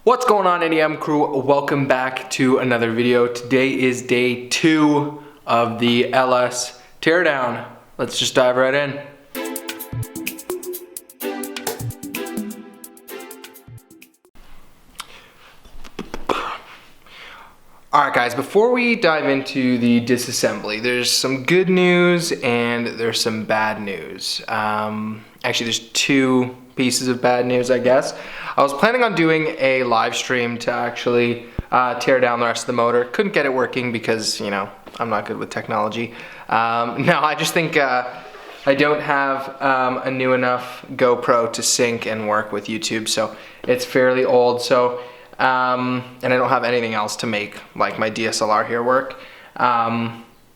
What's going on, NEM crew? Welcome back to another video. Today is day 2 of the LS Teardown. Let's just dive right in. Alright guys, before we dive into the disassembly, there's some good news and there's some bad news. Actually, there's 2 pieces of bad news, I guess. I was planning on doing a live stream to actually tear down the rest of the motor. Couldn't get it working because, you know, I'm not good with technology. No, I just think I don't have a new enough GoPro to sync and work with YouTube, so it's fairly old. So, and I don't have anything else to make like my DSLR here work.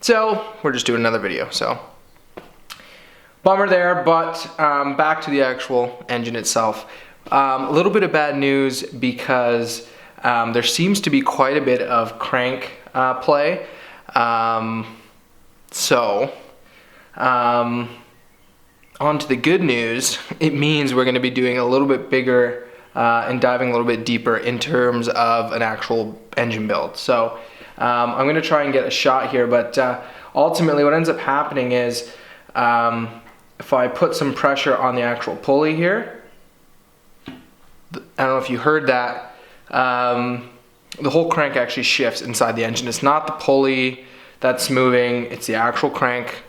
So we're just doing another video. So bummer there, but back to the actual engine itself. A little bit of bad news because there seems to be quite a bit of crank play. On to the good news. It means we're going to be doing a little bit bigger and diving a little bit deeper in terms of an actual engine build. So I'm going to try and get a shot here, but ultimately what ends up happening is if I put some pressure on the actual pulley here, I don't know if you heard that, the whole crank actually shifts inside the engine. It's not the pulley that's moving, it's the actual crank,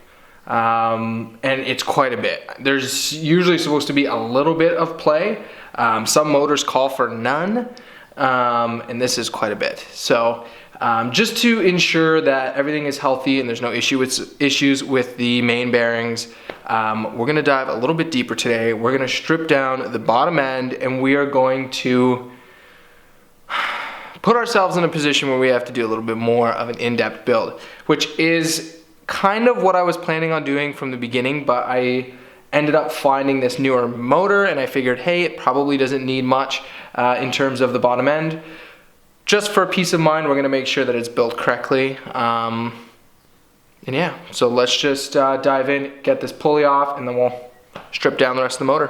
and it's quite a bit. There's usually supposed to be a little bit of play. Some motors call for none, and this is quite a bit. So just to ensure that everything is healthy and there's no issues with the main bearings, we're going to dive a little bit deeper today. We're going to strip down the bottom end and we are going to put ourselves in a position where we have to do a little bit more of an in-depth build, which is kind of what I was planning on doing from the beginning, but I ended up finding this newer motor and I figured, hey, it probably doesn't need much in terms of the bottom end. Just for peace of mind, we're going to make sure that it's built correctly. And yeah, so let's just dive in, get this pulley off, and then we'll strip down the rest of the motor.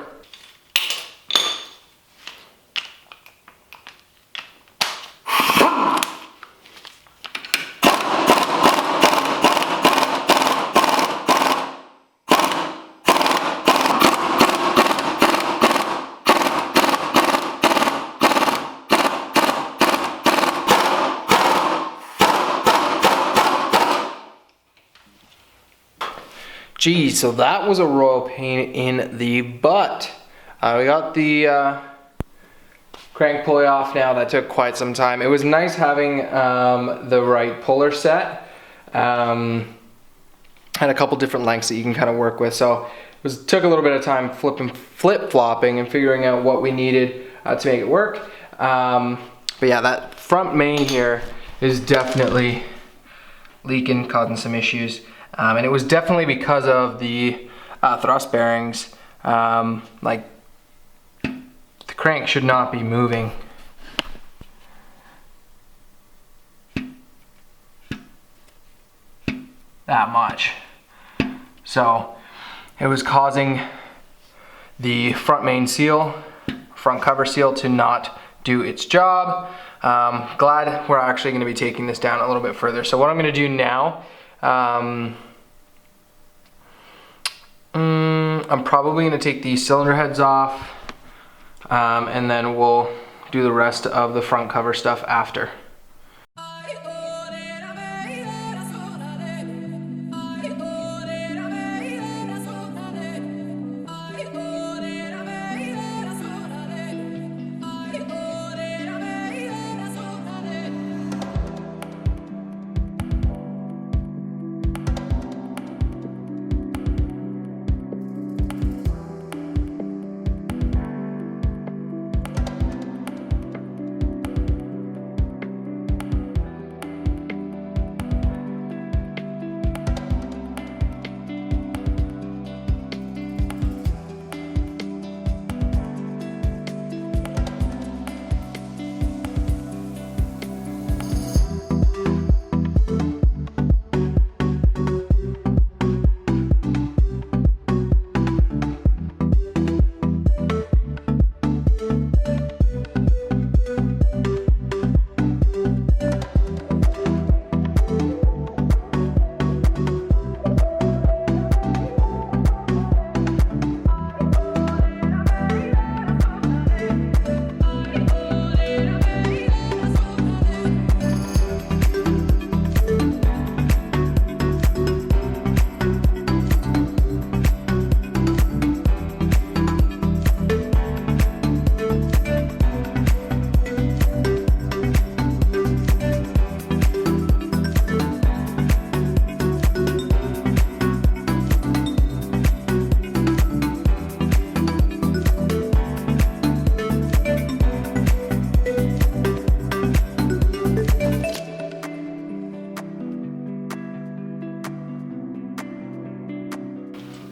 Geez, so that was a royal pain in the butt. We got the crank pulley off now. That took quite some time. It was nice having the right puller set. Had a couple different lengths that you can kind of work with. So it took a little bit of time flip-flopping and figuring out what we needed to make it work. But yeah, that front main here is definitely leaking, causing some issues. And it was definitely because of the thrust bearings. Like, the crank should not be moving that much. So it was causing the front main seal, front cover seal, to not do its job. Glad we're actually going to be taking this down a little bit further. So what I'm going to do now, I'm probably going to take the cylinder heads off, and then we'll do the rest of the front cover stuff after.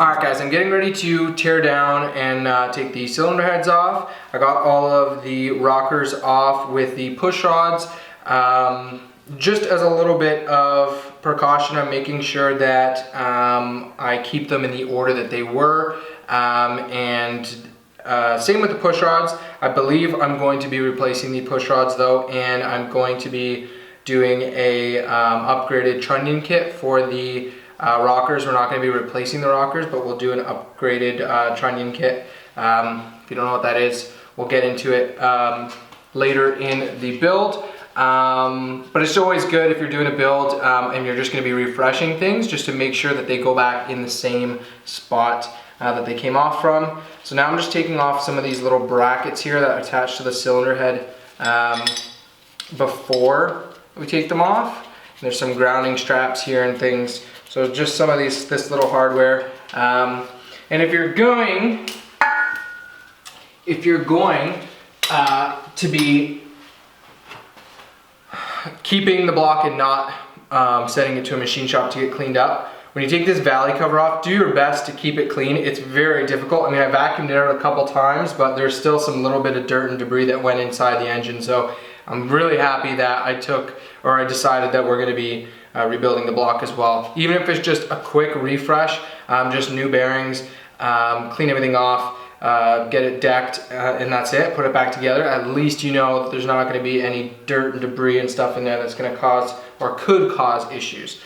Alright guys, I'm getting ready to tear down and take the cylinder heads off. I got all of the rockers off with the push rods. Just as a little bit of precaution, I'm making sure that I keep them in the order that they were. Same with the push rods. I believe I'm going to be replacing the push rods though, and I'm going to be doing a upgraded trunnion kit for the rockers. We're not going to be replacing the rockers, but we'll do an upgraded trunnion kit. If you don't know what that is, we'll get into it later in the build. But it's always good if you're doing a build and you're just going to be refreshing things, just to make sure that they go back in the same spot that they came off from. So now I'm just taking off some of these little brackets here that attach to the cylinder head before we take them off. There's some grounding straps here and things. So just some of this little hardware. And if you're going to be keeping the block and not sending it to a machine shop to get cleaned up, when you take this valley cover off, do your best to keep it clean. It's very difficult. I mean, I vacuumed it out a couple times, but there's still some little bit of dirt and debris that went inside the engine. So I'm really happy that I decided that we're going to be rebuilding the block as well. Even if it's just a quick refresh, just new bearings, clean everything off, get it decked, and that's it. Put it back together. At least you know that there's not going to be any dirt and debris and stuff in there that's going to cause or could cause issues.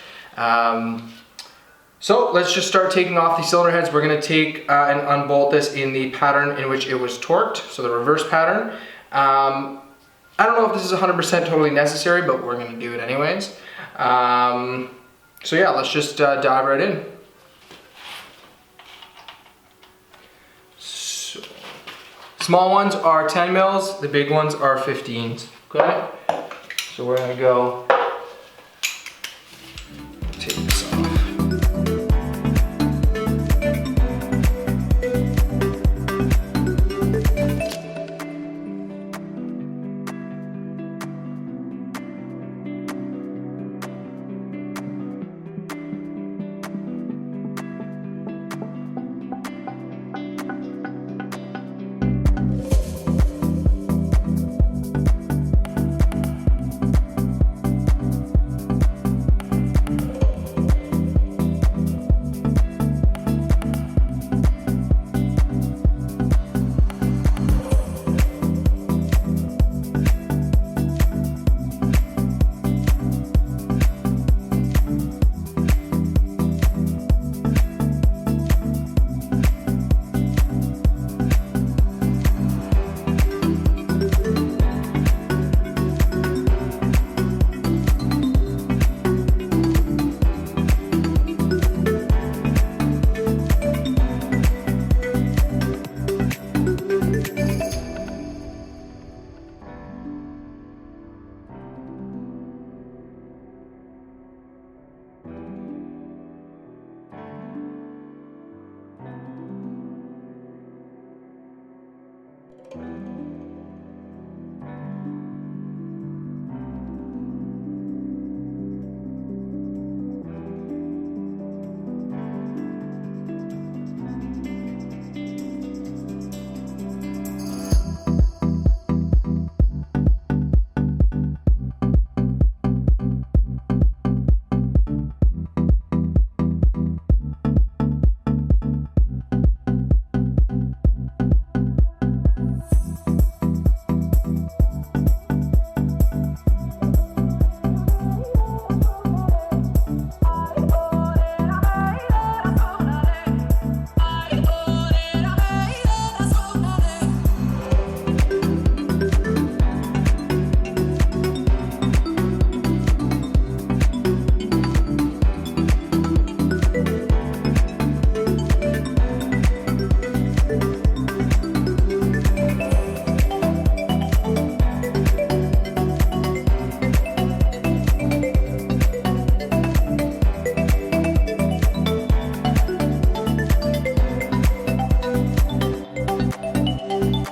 So let's just start taking off the cylinder heads. We're going to take and unbolt this in the pattern in which it was torqued, so the reverse pattern. I don't know if this is 100% totally necessary, but we're going to do it anyways. So yeah, let's just dive right in. So, small ones are 10 mils, the big ones are 15s. Okay? So we're going to go take this off.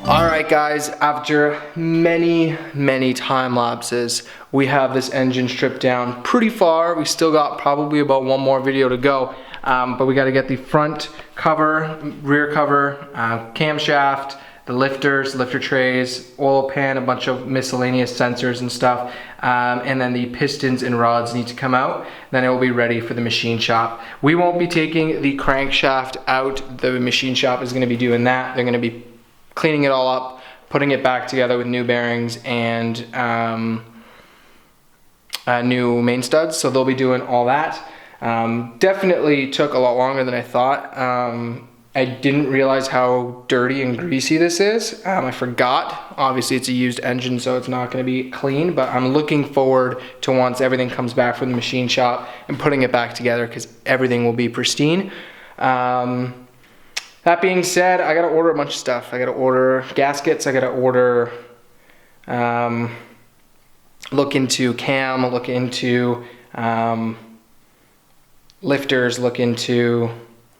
Alright guys, after many time lapses, we have this engine stripped down pretty far. We still got probably about one more video to go, but we got to get the front cover, rear cover, camshaft, the lifters, lifter trays, oil pan, a bunch of miscellaneous sensors and stuff, and then the pistons and rods need to come out. Then it will be ready for the machine shop. We won't be taking the crankshaft out. The machine shop is going to be doing that. They're going to be cleaning it all up, putting it back together with new bearings and new main studs. So they'll be doing all that. Definitely took a lot longer than I thought. I didn't realize how dirty and greasy this is. I forgot. Obviously it's a used engine, so it's not going to be clean, but I'm looking forward to once everything comes back from the machine shop and putting it back together, because everything will be pristine. That being said, I gotta order a bunch of stuff. I gotta order gaskets, I gotta order, look into cam, look into lifters, look into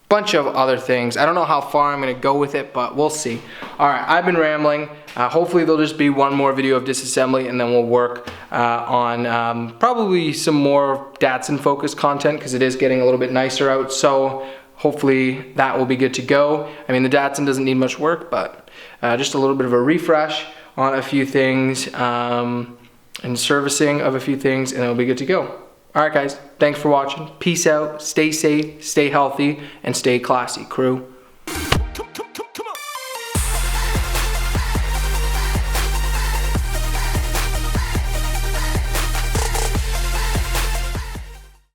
bunch of other things. I don't know how far I'm gonna go with it, but we'll see. All right, I've been rambling. Hopefully there'll just be one more video of disassembly, and then we'll work on probably some more Datsun focused content, because it is getting a little bit nicer out. So hopefully that will be good to go. I mean, the Datsun doesn't need much work, but just a little bit of a refresh on a few things and servicing of a few things, and it'll be good to go. All right, guys, thanks for watching. Peace out, stay safe, stay healthy, and stay classy, crew.